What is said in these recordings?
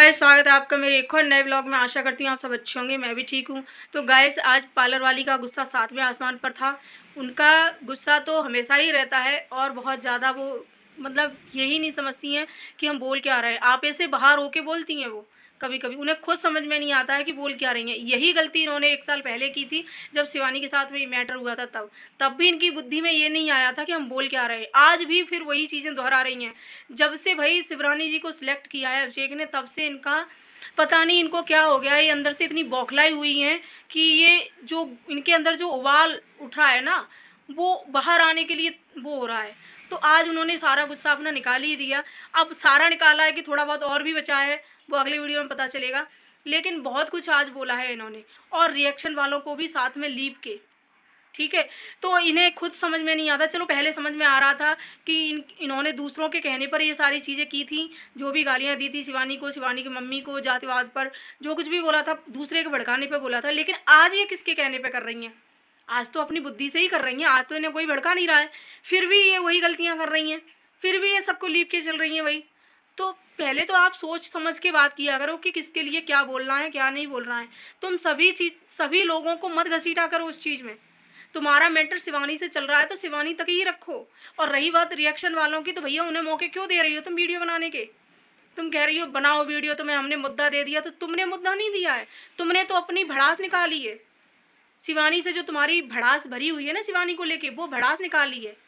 Guys, स्वागत है आपका मेरे एक और नए ब्लॉग में। आशा करती हूँ आप सब अच्छे होंगे, मैं भी ठीक हूँ। तो गाइस, आज पार्लर वाली का गुस्सा 7वें आसमान पर था। उनका गुस्सा तो हमेशा ही रहता है और बहुत ज़्यादा वो मतलब यही नहीं समझती हैं कि हम बोल क्या रहे हैं। आप ऐसे बाहर होके बोलती हैं वो, कभी कभी उन्हें खुद समझ में नहीं आता है कि बोल क्या रही हैं। यही गलती इन्होंने 1 साल पहले की थी, जब शिवानी के साथ में मैटर हुआ था। तब भी इनकी बुद्धि में ये नहीं आया था कि हम बोल क्या रहे हैं। आज भी फिर वही चीज़ें दोहरा रही हैं। जब से भाई शिवरानी जी को सिलेक्ट किया है अभिषेक ने, तब से इनका पता नहीं इनको क्या हो गया है। ये अंदर से इतनी बौखलाई हुई हैं कि ये जो इनके अंदर जो उबाल उठ रहा है ना, वो बाहर आने के लिए वो हो रहा है। तो आज उन्होंने सारा गुस्सा अपना निकाल ही दिया। अब सारा निकाला है कि थोड़ा बहुत और भी बचा है, वो अगले वीडियो में पता चलेगा। लेकिन बहुत कुछ आज बोला है इन्होंने, और रिएक्शन वालों को भी साथ में लीप के। ठीक है, तो इन्हें खुद समझ में नहीं आता। चलो पहले समझ में आ रहा था कि इन्होंने दूसरों के कहने पर ये सारी चीज़ें की थी। जो भी गालियाँ दी थी शिवानी को, शिवानी की मम्मी को, जातिवाद पर जो कुछ भी बोला था, दूसरे के भड़काने पर बोला था। लेकिन आज ये किसके कहने पर कर रही हैं? आज तो अपनी बुद्धि से ही कर रही हैं। आज तो इन्हें कोई भड़का नहीं रहा है, फिर भी ये वही गलतियाँ कर रही हैं, फिर भी ये सबको लीप के चल रही हैं भाई। तो पहले तो आप सोच समझ के बात किया करो कि किसके लिए क्या बोलना है, क्या नहीं बोलना है। तुम सभी लोगों को मत घसीटा करो उस चीज़ में। तुम्हारा मैटर शिवानी से चल रहा है तो शिवानी तक ही रखो। और रही बात रिएक्शन वालों की, तो भैया उन्हें मौके क्यों दे रही हो तुम वीडियो बनाने के? तुम कह रही हो बनाओ वीडियो, तुम्हें हमने मुद्दा दे दिया। तो तुमने मुद्दा नहीं दिया है, तुमने तो अपनी भड़ास निकाली है। शिवानी से जो तुम्हारी भड़ास भरी हुई है ना, शिवानी को लेके, वो भड़ास निकाली है।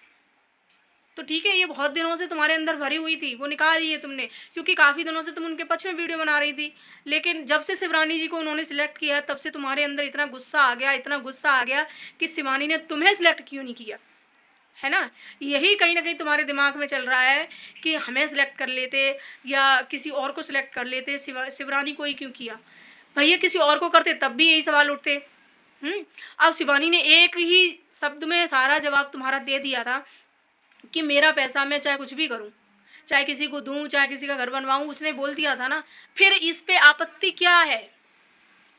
तो ठीक है, ये बहुत दिनों से तुम्हारे अंदर भरी हुई थी, वो निकाल ली है तुमने, क्योंकि काफ़ी दिनों से तुम उनके पक्ष में वीडियो बना रही थी। लेकिन जब से शिवरानी जी को उन्होंने सिलेक्ट किया, तब से तुम्हारे अंदर इतना गुस्सा आ गया, इतना गुस्सा आ गया कि शिवानी ने तुम्हें सिलेक्ट क्यों नहीं किया, है ना? यही कहीं ना कहीं तुम्हारे दिमाग में चल रहा है कि हमें सिलेक्ट कर लेते या किसी और को सिलेक्ट कर लेते, शिवरानी को ही क्यों किया? भैया किसी और को करते तब भी यही सवाल उठते। अब शिवानी ने एक ही शब्द में सारा जवाब तुम्हारा दे दिया था कि मेरा पैसा मैं चाहे कुछ भी करूं, चाहे किसी को दूं, चाहे किसी का घर बनवाऊं, उसने बोल दिया था ना। फिर इस पे आपत्ति क्या है?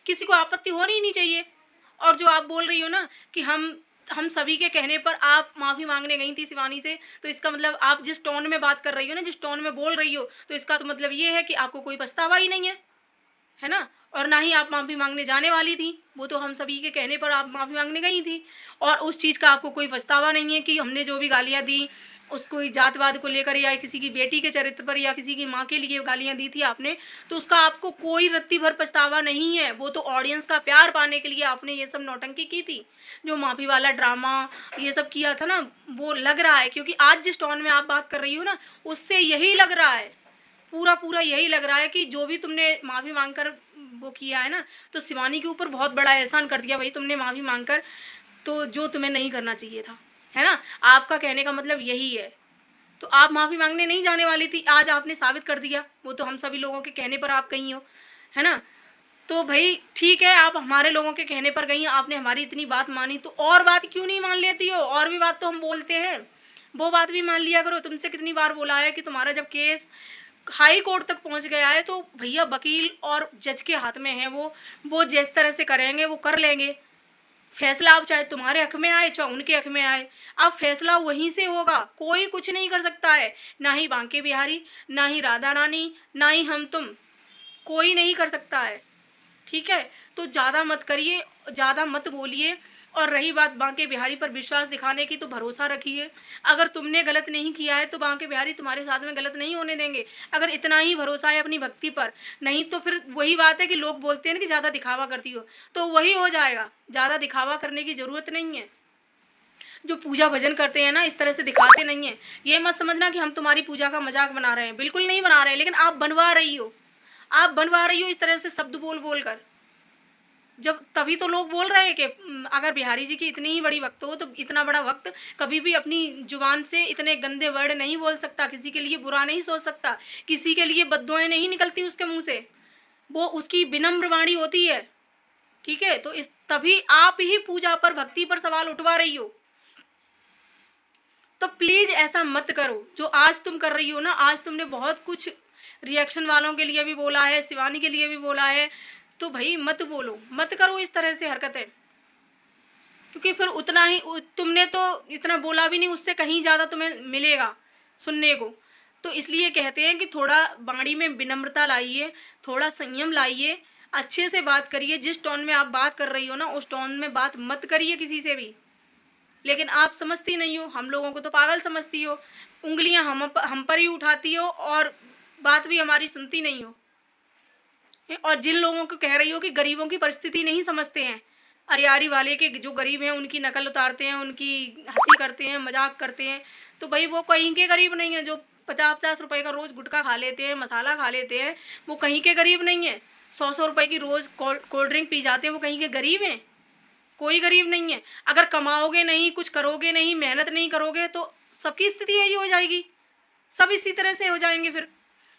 किसी को आपत्ति होनी ही नहीं चाहिए। और जो आप बोल रही हो ना कि हम सभी के कहने पर आप माफ़ी मांगने गई थी शिवानी से, तो इसका मतलब आप जिस टोन में बात कर रही हो ना, जिस टोन में बोल रही हो, तो इसका तो मतलब ये है कि आपको कोई पछतावा ही नहीं है ना? और ना ही आप माफ़ी मांगने जाने वाली थी। वो तो हम सभी के कहने पर आप माफ़ी मांगने गई थी, और उस चीज़ का आपको कोई पछतावा नहीं है कि हमने जो भी गालियाँ दी उसको जातवाद को लेकर, या किसी की बेटी के चरित्र पर, या किसी की माँ के लिए गालियाँ दी थी आपने, तो उसका आपको कोई रत्ती भर पछतावा नहीं है। वो तो ऑडियंस का प्यार पाने के लिए आपने ये सब नौटंकी की थी, जो माफ़ी वाला ड्रामा ये सब किया था ना। वो लग रहा है, क्योंकि आज जिस टोन में आप बात कर रही हो ना, उससे यही लग रहा है, पूरा यही लग रहा है कि जो भी तुमने माफ़ी मांगकर वो किया है ना, तो शिवानी के ऊपर बहुत बड़ा एहसान कर दिया भाई तुमने माफ़ी मांगकर, तो जो तुम्हें नहीं करना चाहिए था, है ना? आपका कहने का मतलब यही है। तो आप माफ़ी मांगने नहीं जाने वाली थी, आज आपने साबित कर दिया। वो तो हम सभी लोगों के कहने पर आप गई हो, है ना? तो भाई ठीक है, आप हमारे लोगों के कहने पर गई, आपने हमारी इतनी बात मानी, तो और बात क्यों नहीं मान लेती हो? और भी बात तो हम बोलते हैं, वो बात भी मान लिया करो। तुमसे कितनी बार बोला है कि तुम्हारा जब केस हाई कोर्ट तक पहुंच गया है, तो भैया वकील और जज के हाथ में है। वो जिस तरह से करेंगे वो कर लेंगे फैसला। अब चाहे तुम्हारे हक में आए, चाहे उनके हक में आए, अब फैसला वहीं से होगा। कोई कुछ नहीं कर सकता है, ना ही बांके बिहारी, ना ही राधा रानी, ना ही हम तुम, कोई नहीं कर सकता है। ठीक है, तो ज़्यादा मत करिए, ज़्यादा मत बोलिए। और रही बात बांके बिहारी पर विश्वास दिखाने की, तो भरोसा रखिए। अगर तुमने गलत नहीं किया है तो बांके बिहारी तुम्हारे साथ में गलत नहीं होने देंगे, अगर इतना ही भरोसा है अपनी भक्ति पर। नहीं तो फिर वही बात है कि लोग बोलते हैं ना कि ज़्यादा दिखावा करती हो, तो वही हो जाएगा। ज़्यादा दिखावा करने की ज़रूरत नहीं है। जो पूजा भजन करते हैं ना, इस तरह से दिखाते नहीं हैं। ये मत समझना कि हम तुम्हारी पूजा का मजाक बना रहे हैं, बिल्कुल नहीं बना रहे हैं। लेकिन आप बनवा रही हो, आप बनवा रही हो इस तरह से शब्द बोल बोल कर। जब तभी तो लोग बोल रहे हैं कि अगर बिहारी जी की इतनी ही बड़ी वक्त हो, तो इतना बड़ा वक्त कभी भी अपनी जुबान से इतने गंदे वर्ड नहीं बोल सकता, किसी के लिए बुरा नहीं सोच सकता, किसी के लिए बद्दुआएं नहीं निकलती उसके मुंह से। वो उसकी विनम्र वाणी होती है। ठीक है, तो इस तभी आप ही पूजा पर, भक्ति पर सवाल उठवा रही हो। तो प्लीज़ ऐसा मत करो जो आज तुम कर रही हो ना। आज तुमने बहुत कुछ रिएक्शन वालों के लिए भी बोला है, शिवानी के लिए भी बोला है, तो भाई मत बोलो, मत करो इस तरह से हरकतें। क्योंकि फिर उतना ही तुमने तो इतना बोला भी नहीं, उससे कहीं ज़्यादा तुम्हें मिलेगा सुनने को। तो इसलिए कहते हैं कि थोड़ा वाणी में विनम्रता लाइए, थोड़ा संयम लाइए, अच्छे से बात करिए। जिस टोन में आप बात कर रही हो ना, उस टोन में बात मत करिए किसी से भी। लेकिन आप समझती नहीं हो, हम लोगों को तो पागल समझती हो, उंगलियां हम पर ही उठाती हो और बात भी हमारी सुनती नहीं हो। और जिन लोगों को कह रही हो कि गरीबों की परिस्थिति नहीं समझते हैं, अरियारी वाले के जो गरीब हैं उनकी नकल उतारते हैं, उनकी हंसी करते हैं, मजाक करते हैं, तो भाई वो कहीं के गरीब नहीं है। जो 50-50 रुपए का रोज़ गुटखा खा लेते हैं, मसाला खा लेते हैं, वो कहीं के गरीब नहीं है। 100-100 रुपए की रोज़ कोल्ड ड्रिंक पी जाते हैं, वो कहीं के गरीब हैं? कोई गरीब नहीं है। अगर कमाओगे नहीं, कुछ करोगे नहीं, मेहनत नहीं करोगे, तो सबकी स्थिति यही हो जाएगी, सब इसी तरह से हो जाएंगे फिर।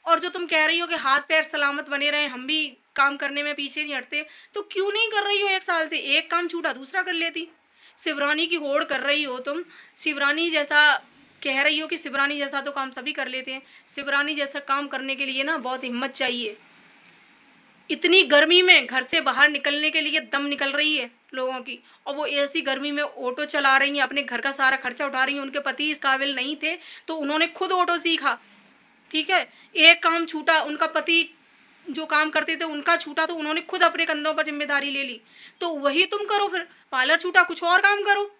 और जो तुम कह रही हो कि हाथ पैर सलामत बने रहे, हम भी काम करने में पीछे नहीं हटते, तो क्यों नहीं कर रही हो? 1 साल से एक काम छूटा दूसरा कर लेती। शिवरानी की होड़ कर रही हो तुम, शिवरानी जैसा कह रही हो कि शिवरानी जैसा तो काम सभी कर लेते हैं। शिवरानी जैसा काम करने के लिए ना बहुत हिम्मत चाहिए। इतनी गर्मी में घर से बाहर निकलने के लिए दम निकल रही है लोगों की, और वो ऐसी गर्मी में ऑटो चला रही हैं, अपने घर का सारा खर्चा उठा रही हैं। उनके पति इस काबिल नहीं थे तो उन्होंने खुद ऑटो सीखा, ठीक है। एक काम छूटा, उनका पति जो काम करते थे उनका छूटा, तो उन्होंने खुद अपने कंधों पर जिम्मेदारी ले ली। तो वही तुम करो फिर। पार्लर छूटा, कुछ और काम करो।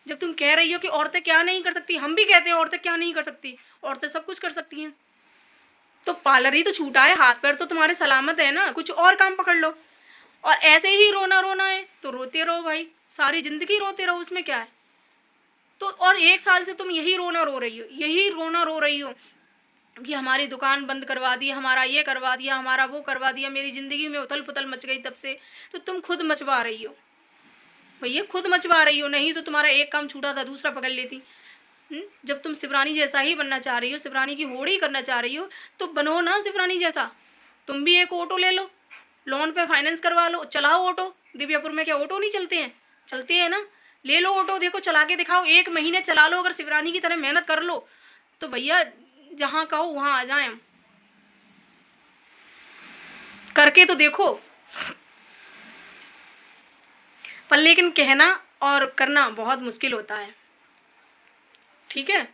जब तुम कह रही हो कि औरतें क्या नहीं कर सकती, हम भी कहते हैं औरतें क्या नहीं कर सकती, औरतें सब कुछ कर सकती हैं। तो पार्लर ही तो छूटा है, हाथ पैर तो तुम्हारे सलामत है ना, कुछ और काम पकड़ लो। और ऐसे ही रोना रोना है तो रोते रहो भाई, सारी जिंदगी रोते रहो, उसमें क्या है। तो और 1 साल से तुम यही रोना रो रही हो, यही रोना रो रही हो कि हमारी दुकान बंद करवा दी, हमारा ये करवा दिया, हमारा वो करवा दिया, मेरी ज़िंदगी में उथल पुथल मच गई तब से। तो तुम खुद मचवा रही हो भैया, खुद मचवा रही हो। नहीं तो तुम्हारा एक काम छूटा था दूसरा पकड़ लेती। जब तुम शिवरानी जैसा ही बनना चाह रही हो, शिवरानी की होड़ ही करना चाह रही हो, तो बनो ना शिवरानी जैसा। तुम भी एक ऑटो ले लो, लोन पे फाइनेंस करवा लो, चलाओ ऑटो। दिव्यापुर में क्या ऑटो नहीं चलते हैं? चलते हैं ना। ले लो ऑटो, देखो चला के दिखाओ, 1 महीने चला लो, अगर शिवरानी की तरह मेहनत कर लो तो भैया जहाँ कहो वहाँ आ जाएं हम। करके तो देखो। पर लेकिन कहना और करना बहुत मुश्किल होता है, ठीक है।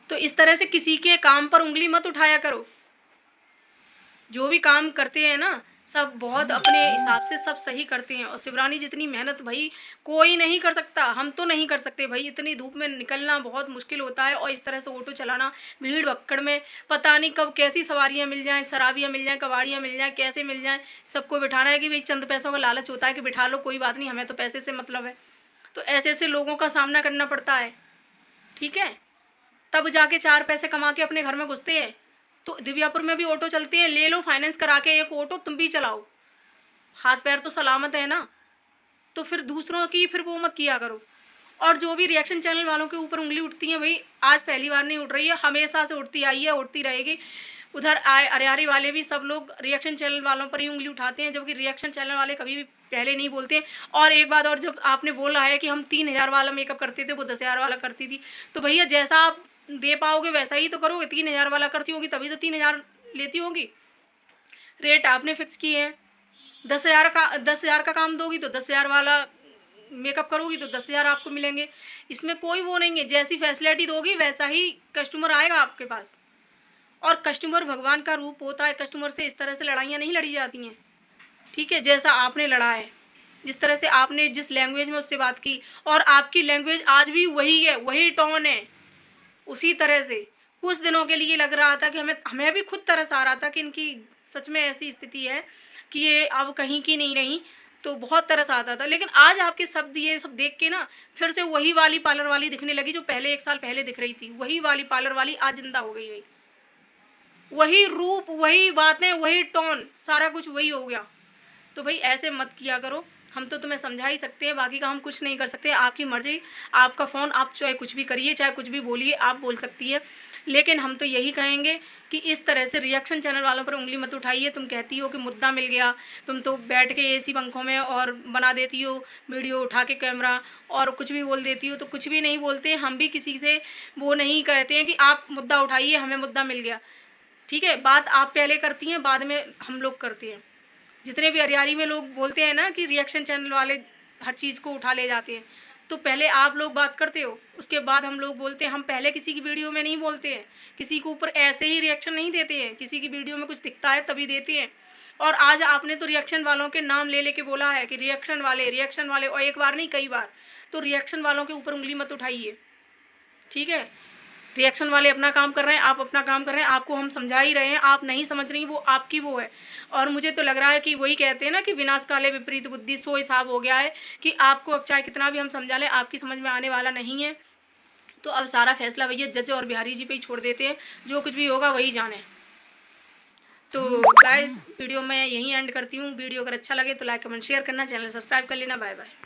तो इस तरह से किसी के काम पर उंगली मत उठाया करो। जो भी काम करते हैं ना, सब बहुत अपने हिसाब से सब सही करते हैं। और शिवरानी जितनी मेहनत भाई कोई नहीं कर सकता, हम तो नहीं कर सकते भाई। इतनी धूप में निकलना बहुत मुश्किल होता है, और इस तरह से ऑटो चलाना भीड़ भक्कड़ में, पता नहीं कब कैसी सवारियां मिल जाएं, शराबियां मिल जाएं, कबाड़ियां मिल जाएं, कैसे मिल जाएं। सबको बिठाना है कि भाई चंद पैसों का लालच होता है कि बिठा लो, कोई बात नहीं, हमें तो पैसे से मतलब है। तो ऐसे ऐसे लोगों का सामना करना पड़ता है, ठीक है। तब जाके 4 पैसे कमा के अपने घर में घुसते हैं। तो दिव्यापुर में भी ऑटो चलते हैं, ले लो फाइनेंस करा के एक ऑटो, तुम भी चलाओ, हाथ पैर तो सलामत है ना। तो फिर दूसरों की फिर वो मत किया करो। और जो भी रिएक्शन चैनल वालों के ऊपर उंगली उठती है भाई, आज पहली बार नहीं उठ रही है, हमेशा से उठती आई है, उठती रहेगी। उधर अरियारी वाले भी सब लोग रिएक्शन चैनल वालों पर ही उंगली उठाते हैं, जबकि रिएक्शन चैनल वाले कभी भी पहले नहीं बोलते हैं। और एक बात और, जब आपने बोला है कि हम 3,000 वाला मेकअप करते थे, वो 10,000 वाला करती थी, तो भैया जैसा आप दे पाओगे वैसा ही तो करोगे। 3,000 वाला करती होगी तभी तो 3,000 लेती होगी। रेट आपने फिक्स किए हैं। 10,000 का काम दोगी तो 10,000 वाला मेकअप करोगी तो 10,000 आपको मिलेंगे। इसमें कोई वो नहीं है, जैसी फैसिलिटी दोगी वैसा ही कस्टमर आएगा आपके पास। और कस्टमर भगवान का रूप होता है, कस्टमर से इस तरह से लड़ाइयाँ नहीं लड़ी जाती हैं, ठीक है। जैसा आपने लड़ा है, जिस तरह से आपने जिस लैंग्वेज में उससे बात की, और आपकी लैंग्वेज आज भी वही है, वही टोन है, उसी तरह से। कुछ दिनों के लिए लग रहा था कि हमें भी खुद तरस आ रहा था कि इनकी सच में ऐसी स्थिति है कि ये अब कहीं की नहीं रही, तो बहुत तरस आता था। लेकिन आज आपके शब्द ये सब देख के ना फिर से वही वाली पार्लर वाली दिखने लगी, जो पहले 1 साल पहले दिख रही थी। वही वाली पार्लर वाली आज जिंदा हो गई, वही रूप, वही बातें, वही टोन, सारा कुछ वही हो गया। तो भाई ऐसे मत किया करो। हम तो तुम्हें समझा ही सकते हैं, बाकी का हम कुछ नहीं कर सकते। आपकी मर्जी, आपका फ़ोन, आप चाहे कुछ भी करिए, चाहे कुछ भी बोलिए, आप बोल सकती है। लेकिन हम तो यही कहेंगे कि इस तरह से रिएक्शन चैनल वालों पर उंगली मत उठाइए। तुम कहती हो कि मुद्दा मिल गया, तुम तो बैठ के एसी पंखों में और बना देती हो वीडियो उठा के कैमरा, और कुछ भी बोल देती हो। तो कुछ भी नहीं बोलते, हम भी किसी से वो नहीं कहते हैं कि आप मुद्दा उठाइए, हमें मुद्दा मिल गया, ठीक है। बात आप पहले करती हैं, बाद में हम लोग करते हैं। जितने भी अरियारी में लोग बोलते हैं ना कि रिएक्शन चैनल वाले हर चीज़ को उठा ले जाते हैं, तो पहले आप लोग बात करते हो, उसके बाद हम लोग बोलते हैं। हम पहले किसी की वीडियो में नहीं बोलते हैं, किसी के ऊपर ऐसे ही रिएक्शन नहीं देते हैं, किसी की वीडियो में कुछ दिखता है तभी देते हैं। और आज आपने तो रिएक्शन वालों के नाम ले लेके बोला है कि रिएक्शन वाले, और एक बार नहीं कई बार। तो रिएक्शन वालों के ऊपर उंगली मत उठाइए, ठीक है। रिएक्शन वाले अपना काम कर रहे हैं, आप अपना काम कर रहे हैं, आपको हम समझा ही रहे हैं, आप नहीं समझ रही, वो आपकी वो है। और मुझे तो लग रहा है कि वही कहते हैं ना कि विनाश काले विपरीत बुद्धि, सो हिसाब हो गया है कि आपको अब चाहे कितना भी हम समझा लें, आपकी समझ में आने वाला नहीं है। तो अब सारा फैसला भैया जज और बिहारी जी पे ही छोड़ देते हैं, जो कुछ भी होगा वही जाने। तो गाइस वीडियो मैं यहीं एंड करती हूँ। वीडियो अगर अच्छा लगे तो लाइक कमेंट शेयर करना, चैनल सब्सक्राइब कर लेना। Bye bye.